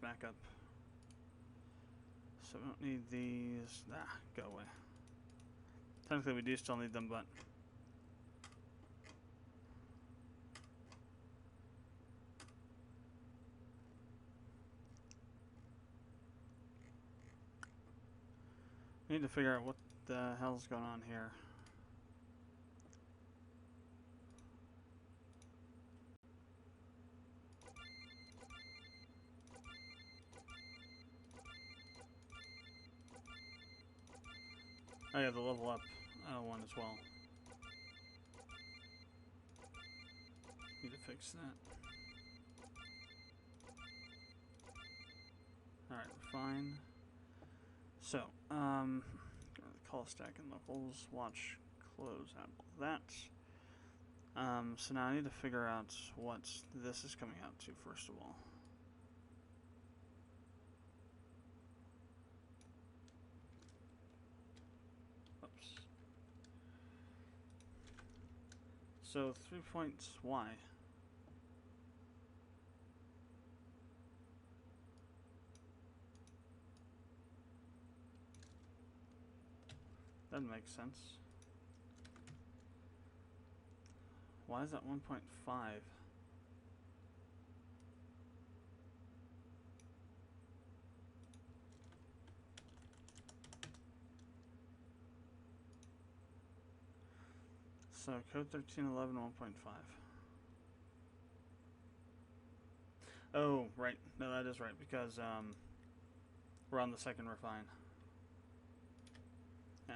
back up. So we don't need these. Ah, go away. Technically we do still need them, but... we need to figure out what the hell's going on here. I got the level up one as well. Need to fix that. Alright, we're fine. So, call stack and locals, watch, close out all that. So now I need to figure out what this is coming out to first of all. Oops. So 3 points, why? That makes sense. Why is that 1.5? So code 1311 1.5. Oh, right. No, that is right because we're on the second refine.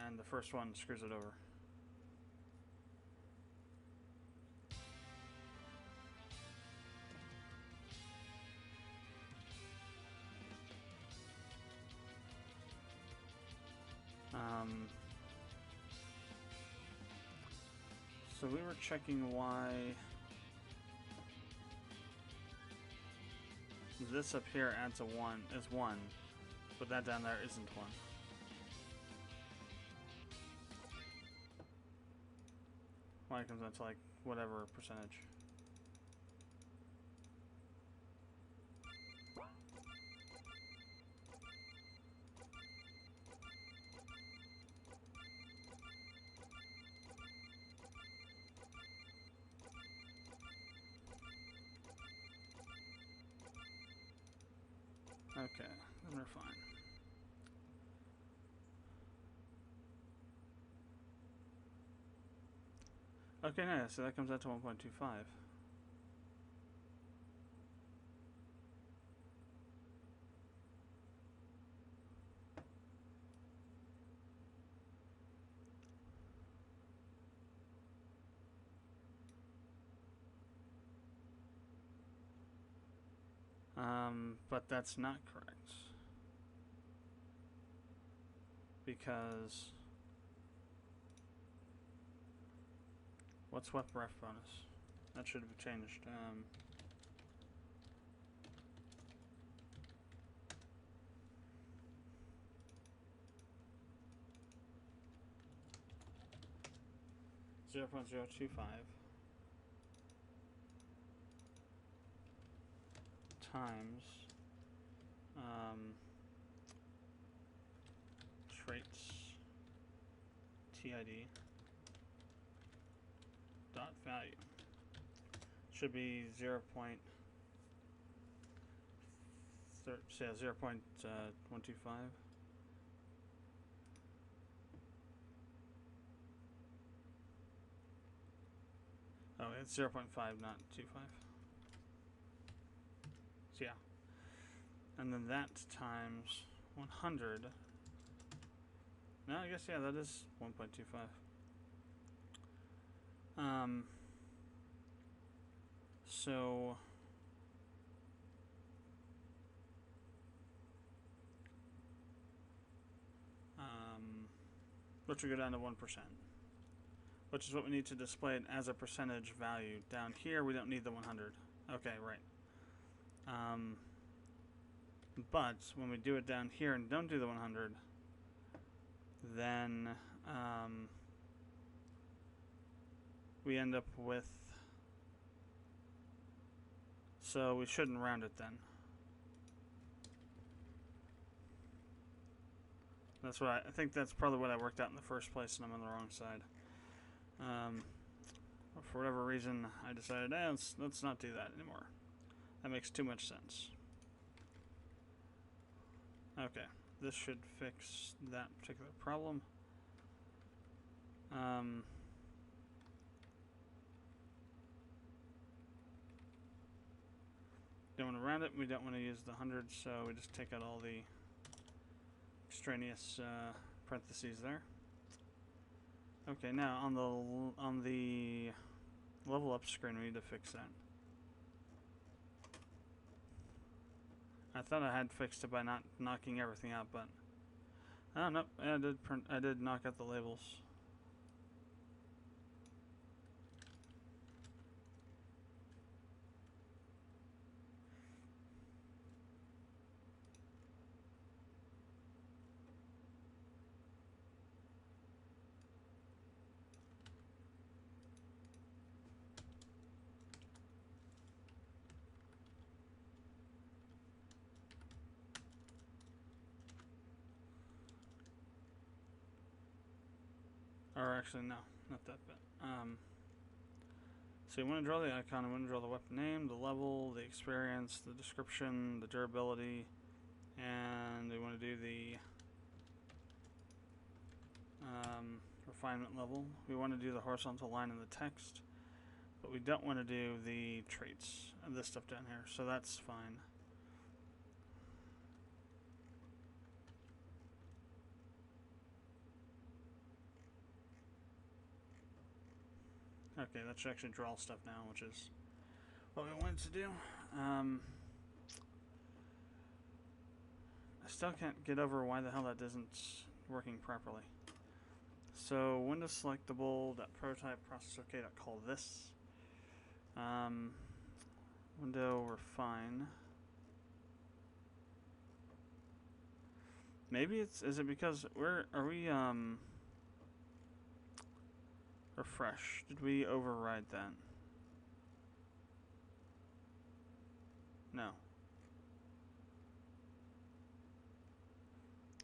And the first one screws it over. So we were checking why this up here adds a 1 is 1, but that down there isn't 1. Why it comes out to like whatever percentage. Okay, then we're fine. Okay, nice. So that comes out to 1.25. But that's not correct. Because what's weapon ref bonus? That should have changed. 0.025 times traits TID dot value should be 0.125. Oh, it's 0.5, not 2.5. So yeah, and then that times 100. No, I guess yeah, that is 1.25. So which would go down to 1%, which is what we need to display it as a percentage value. Down here, we don't need the 100. Okay, right. But when we do it down here and don't do the 100, then we end up with, so we shouldn't round it then. That's what I think. That's probably what I worked out in the first place, and I'm on the wrong side. For whatever reason, I decided, let's not do that anymore. That makes too much sense. Okay, this should fix that particular problem. Don't want to round it. We don't want to use the hundreds, so we just take out all the extraneous parentheses there. Okay, now on the level up screen, we need to fix that. I thought I had fixed it by not knocking everything out, but oh no, I did knock out the labels. Or actually, no, not that bit. So you want to draw the icon, you want to draw the weapon name, the level, the experience, the description, the durability, and we want to do the refinement level. We want to do the horizontal line in the text, but we don't want to do the traits and this stuff down here, so that's fine. Okay, that should actually draw stuff now, which is what we wanted to do. I still can't get over why the hell that isn't working properly. So, Windows selectable, prototype process OK, call this. Window refine. Maybe is it because are we refresh? Did we override that? No.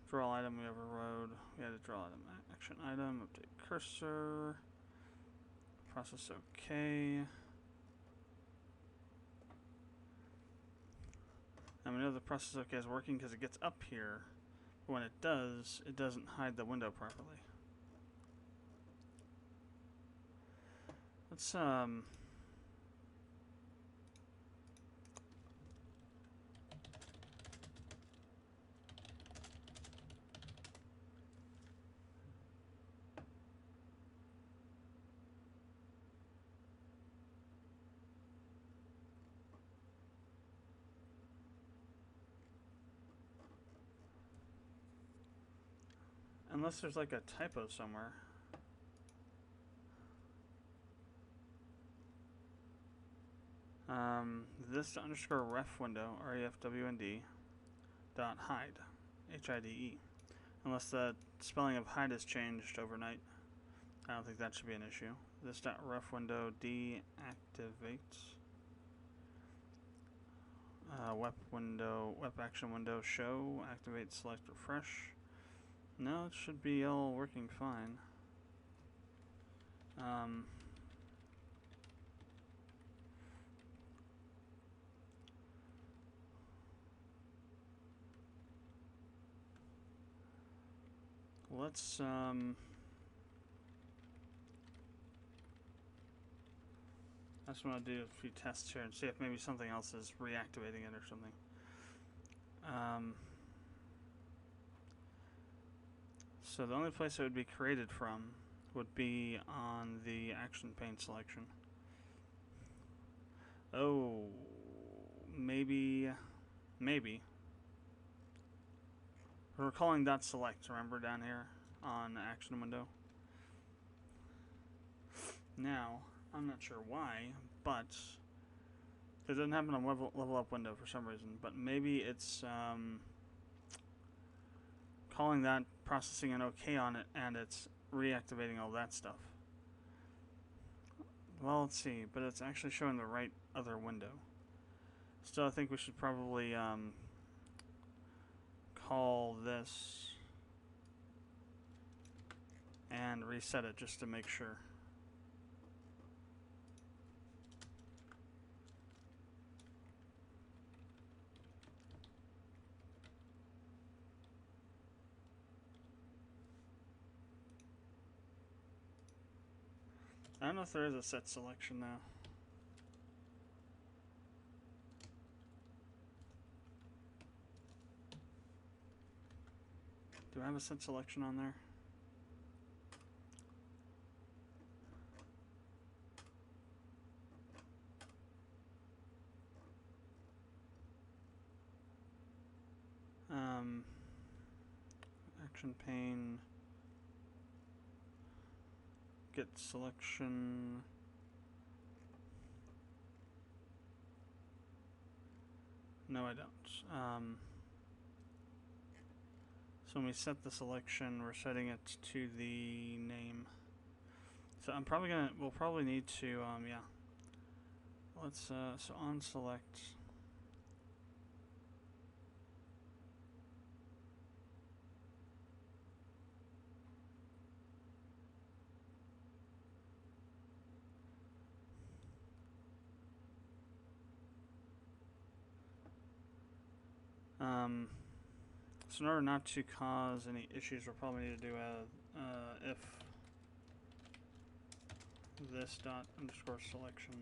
Draw item we overrode. We had to draw item. Action item. Update cursor. Process OK. And we know the process OK is working because it gets up here. But when it does, it doesn't hide the window properly. Let's unless there's like a typo somewhere. This underscore ref window, refwnd, dot hide, HIDE. Unless the spelling of hide has changed overnight. I don't think that should be an issue. This dot ref window deactivates. Web action window show, activate, select, refresh. No, it should be all working fine. Let's I just want to do a few tests here and see if maybe something else is reactivating it or something. So the only place it would be created from would be on the action pane selection. Oh, maybe. We're calling dot select, remember, down here on action window. Now, I'm not sure why, but it doesn't happen on level up window for some reason, but maybe it's calling that, processing an OK on it, and it's reactivating all that stuff. Well, let's see, but it's actually showing the right other window. Still, I think we should probably call this and reset it just to make sure. I don't know if there is a set selection now. Do I have a set selection on there? Action pane. Get selection. No, I don't. So when we set the selection, we're setting it to the name. So we'll probably need to, yeah. Let's, so on select. So in order not to cause any issues, we'll probably need to do a if this dot underscore selection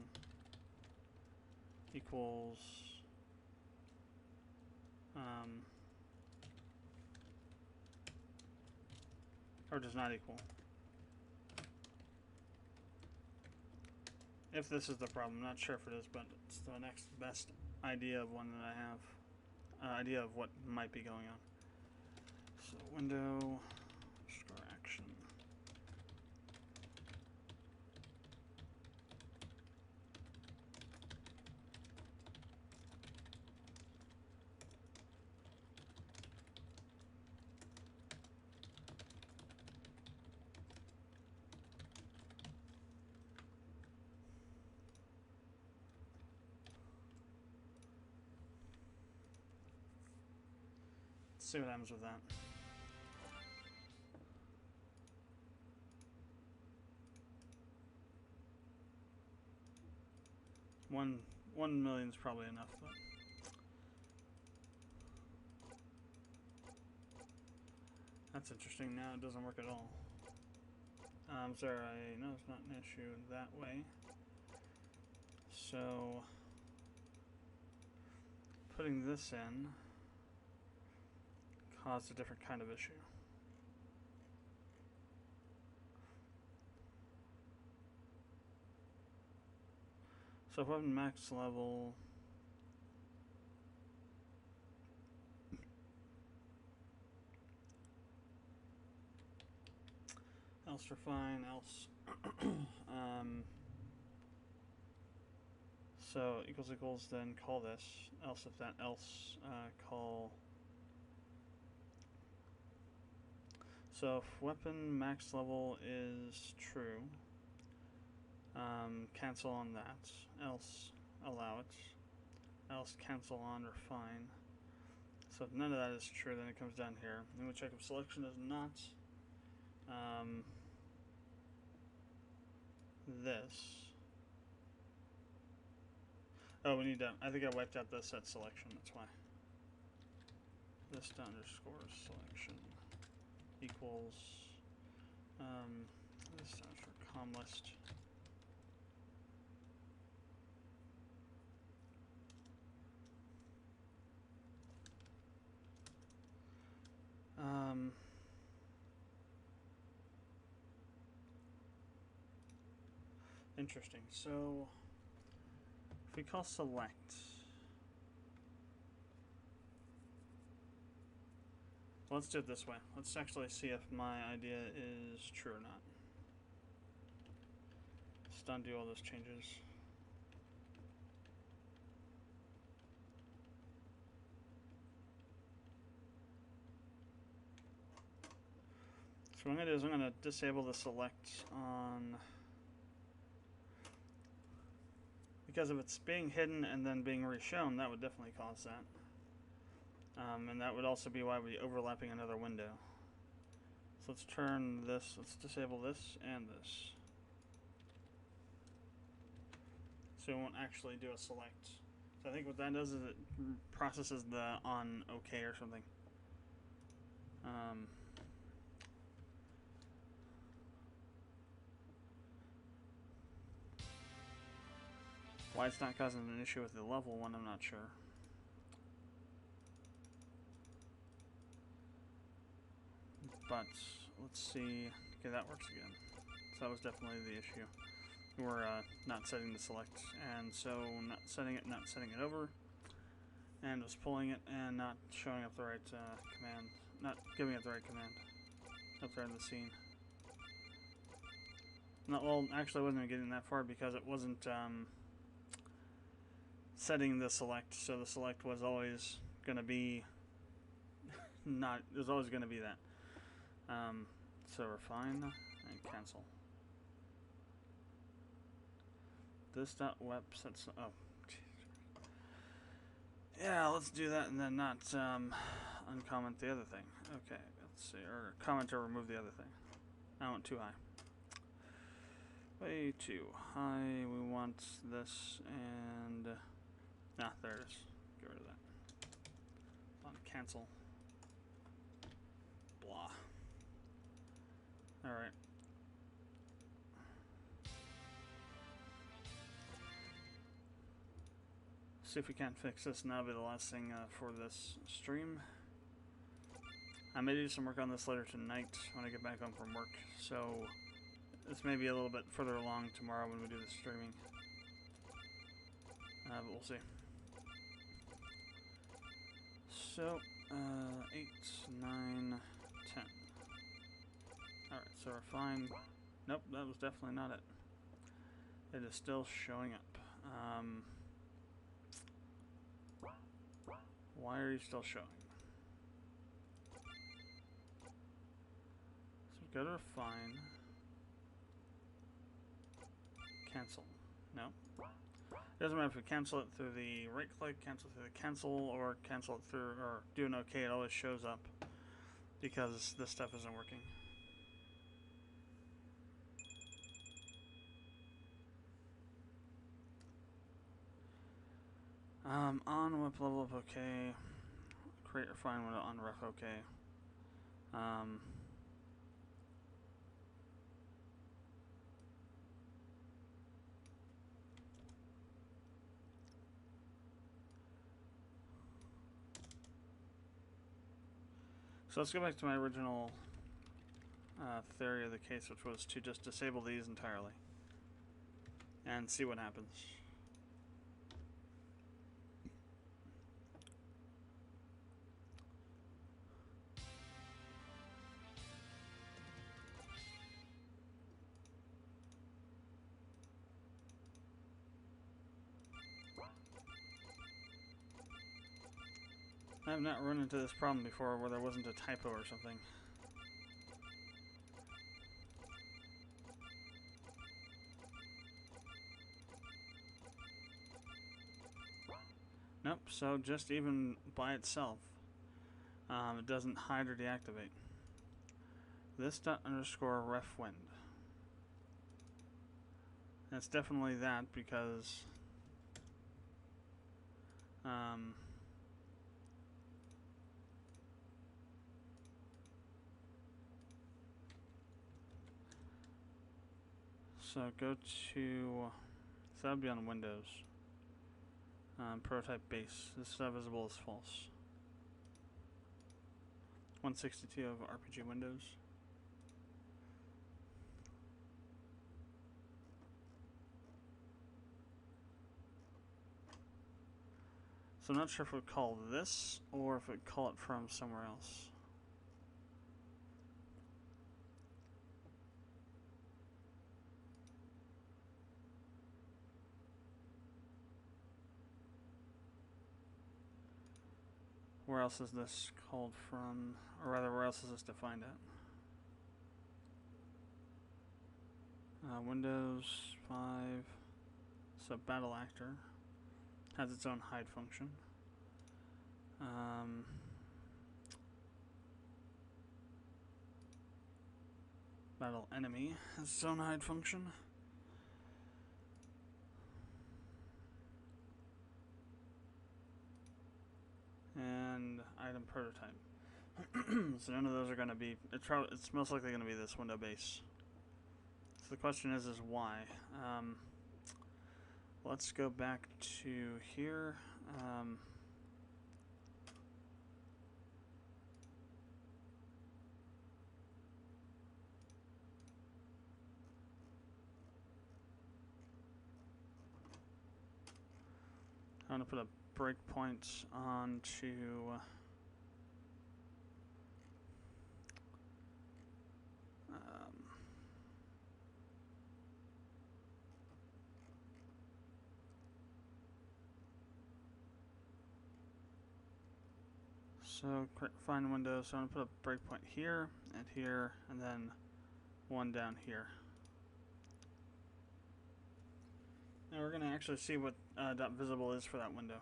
equals or does not equal. If this is the problem, I'm not sure if it is, but it's the next best idea of one that I have. Idea of what might be going on. So window underscore action. See what happens with that. One million's probably enough, but that's interesting. Now it doesn't work at all. Sorry, no, it's not an issue that way. So putting this in caused a different kind of issue. So weapon max level. Else for fine, else. So equals then call this, else if that else call. So if weapon max level is true, cancel on that, else allow it, else cancel on refine. So if none of that is true, then it comes down here. And we check if selection is not this. Oh, we need to, I think I wiped out the set selection, that's why. This underscore selection equals, this stands for com list. Interesting. So if we call select, let's do it this way. Let's actually see if my idea is true or not. Just undo all those changes. So what I'm going to do is I'm going to disable the select on, because if it's being hidden and then being reshown, that would definitely cause that. And that would also be why we're overlapping another window. So let's turn this, let's disable this and this. So it won't actually do a select. So I think what that does is it processes the on OK or something. Why it's not causing an issue with the level one, I'm not sure. But let's see. Okay, that works again. So that was definitely the issue. We're not setting the select, and so not setting it over, and was pulling it and not showing up the right command, not giving it the right command up there in the scene. Not well. Actually, I wasn't getting that far because it wasn't setting the select. So the select was always going to be not. It was always going to be that. So refine and cancel. This.web sets. Oh, yeah. Let's do that and then not uncomment the other thing. Okay. Let's see. Or comment or remove the other thing. I went too high. Way too high. We want this and there it is. Get rid of that. On cancel. Blah. All right. See if we can't fix this, and that'll be the last thing for this stream. I may do some work on this later tonight when I get back home from work, so this may be a little bit further along tomorrow when we do the streaming. But we'll see. So, 8, 9, 10. Alright, so we're fine. Nope, that was definitely not it. It is still showing up. Why are you still showing? So go to refine. Cancel. No. It doesn't matter if we cancel it through the right click, cancel through the cancel, or cancel it through, or do an OK, it always shows up because this stuff isn't working. On whip level up OK. Create refine window on ref OK. So let's go back to my original theory of the case, which was to just disable these entirely and see what happens. I have not run into this problem before where there wasn't a typo or something. Nope, so just even by itself, it doesn't hide or deactivate. This _ref wind. And it's definitely that because so go to, so that would be on Windows. Prototype base. This is visible as false. 162 of RPG Windows. So I'm not sure if it would call this or if it would call it from somewhere else. Where else is this called from? Or rather, where else is this defined at? Windows 5. So Battle Actor has its own hide function. Battle enemy has its own hide function. And item prototype. So none of those are going to be. It's most likely going to be this window base. So the question is why? Let's go back to here. I'm going to put a breakpoint onto so find window. So I'm going to put a breakpoint here, and then one down here. Now we're going to actually see what .visible is for that window.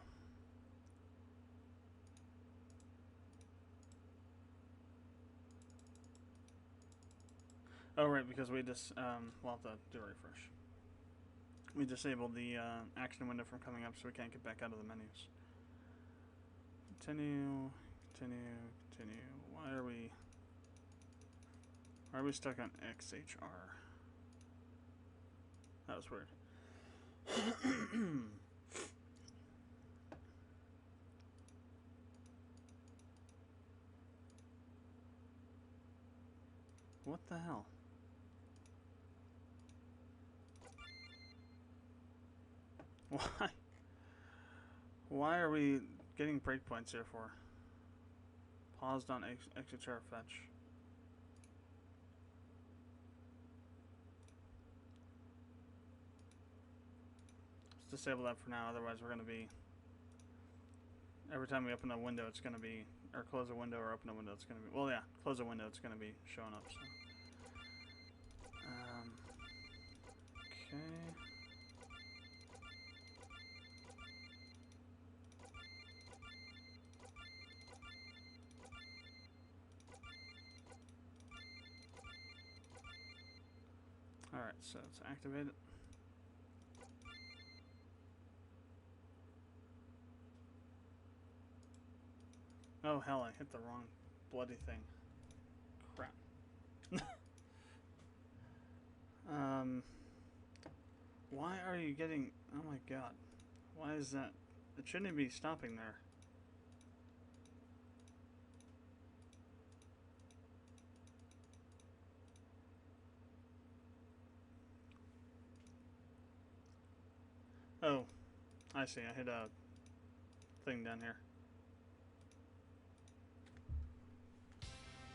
Oh, right, because we just, we'll have to do a refresh. We disabled the action window from coming up, so we can't get back out of the menus. Continue, continue, continue. Why are we stuck on XHR? That was weird. What the hell? Why? Why are we getting breakpoints here for? Paused on XHR fetch. Let's disable that for now, otherwise we're going to be... Every time we open a window, it's going to be... Or close a window or open a window, it's going to be... Well, yeah, close a window, it's going to be showing up, so... Okay... Alright, so it's activated. Oh hell, I hit the wrong bloody thing. Crap. Why are you getting... Oh my god. Why is that? It shouldn't be stopping there. Oh, I see. I hit a thing down here.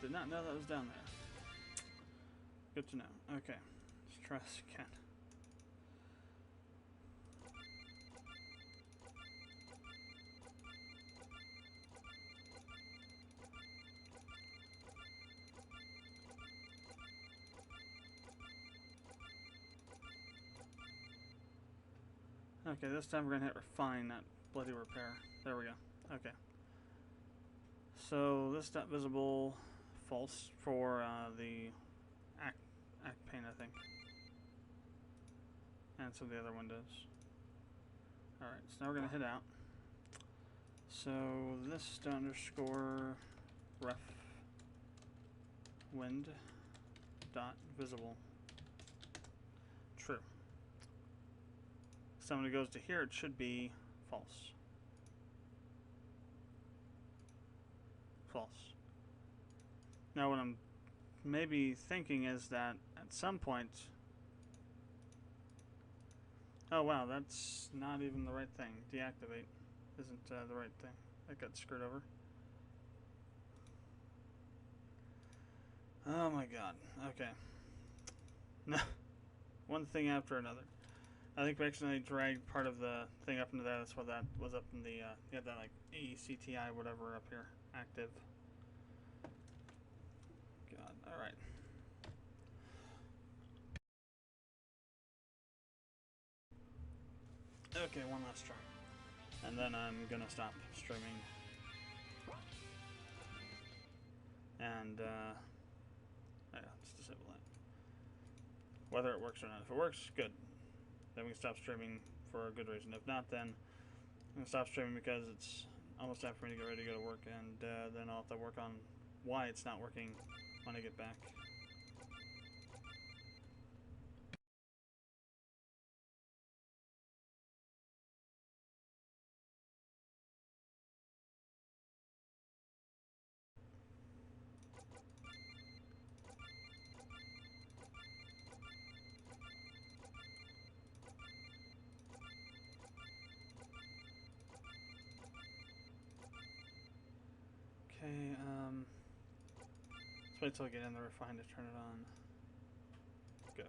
Did not know that was down there. Good to know. Okay, let's try this again. Okay, this time we're going to hit refine, not bloody repair. There we go. Okay. So this dot visible false for the act pane, I think. And some of the other windows. Alright, so now we're going to hit out. So this underscore ref wind dot visible true. So when it goes to here, it should be false. False. Now what I'm maybe thinking is that at some point... Oh wow, that's not even the right thing. Deactivate isn't the right thing. That got screwed over. Oh my god. Okay. No. One thing after another. I think we accidentally dragged part of the thing up into there. That's why that was up in the, you have that like AECTI whatever up here, active. God, alright. Okay, one last try. And then I'm gonna stop streaming. And, yeah, let's disable that. whether it works or not. If it works, good. Then we can stop streaming for a good reason. If not, then I'm going to stop streaming because it's almost time for me to get ready to go to work, and then I'll have to work on why it's not working when I get back. Okay, let's wait till I get in the refine to turn it on. Go.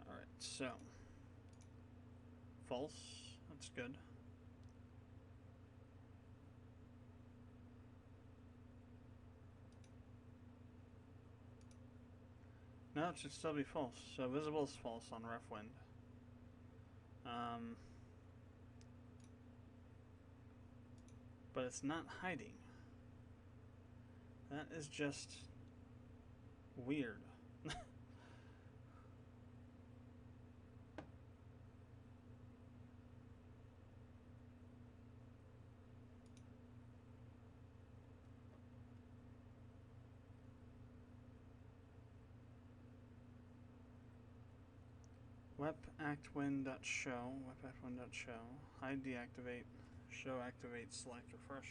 Alright, so. False. That's good. No, it should still be false. So visible is false on ref wind. But it's not hiding. That is just weird. WebActWin.show, WebActWin.show, hide, deactivate, show, activate, select, refresh.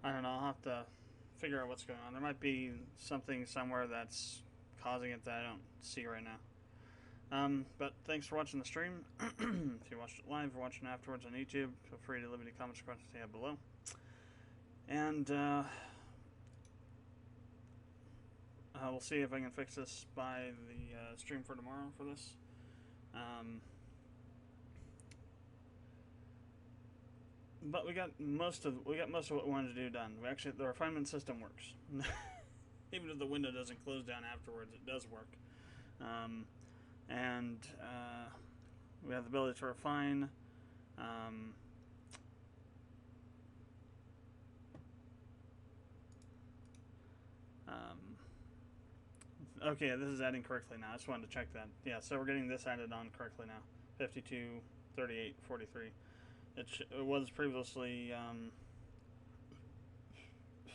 I don't know, I'll have to figure out what's going on. There might be something somewhere that's causing it that I don't see right now. But thanks for watching the stream. If you watched it live or watching afterwards on YouTube, feel free to leave any comments or questions you have below. And we'll see if I can fix this by the stream for tomorrow for this. But we got most of what we wanted to do done. The refinement system works. Even if the window doesn't close down afterwards, it does work. And we have the ability to refine. Okay, this is adding correctly now. I just wanted to check that. Yeah, so we're getting this added on correctly now. 52, 38, 43. It was previously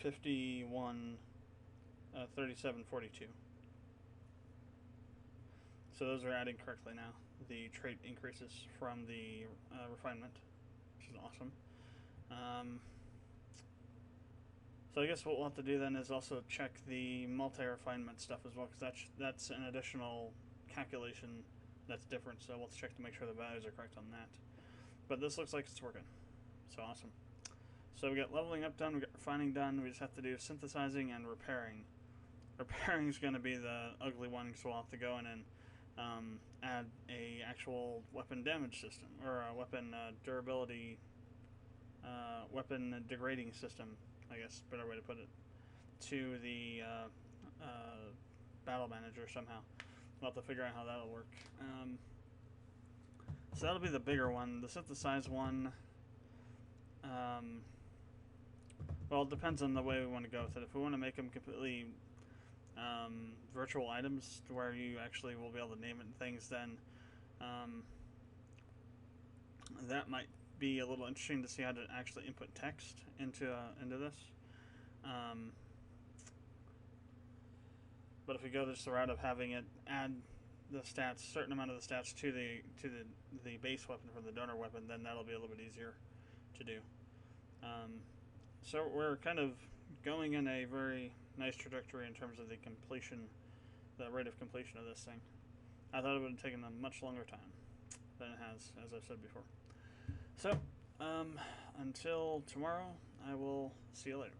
51, 37, 42. So those are adding correctly now. The trait increases from the refinement, which is awesome. So I guess what we'll have to do then is also check the multi-refinement stuff as well, because that's an additional calculation that's different. So let's check to make sure the values are correct on that. But this looks like it's working. So awesome. So we got leveling up done, we got refining done, we just have to do synthesizing and repairing. Repairing is going to be the ugly one, because we'll have to go in and add a actual weapon damage system, or a weapon durability, weapon degrading system, I guess, better way to put it, to the battle manager somehow. We'll have to figure out how that'll work. So that'll be the bigger one. The synthesize one, well, it depends on the way we want to go with it. If we want to make them completely virtual items to where you actually will be able to name it and things, then that might be a little interesting to see how to actually input text into this. But if we go just the route of having it add the stats, certain amount of the stats to the base weapon for the donor weapon, then that'll be a little bit easier to do. So we're kind of going in a very nice trajectory in terms of the rate of completion of this thing. I thought it would have taken a much longer time than it has, as I've said before. So, until tomorrow, I will see you later.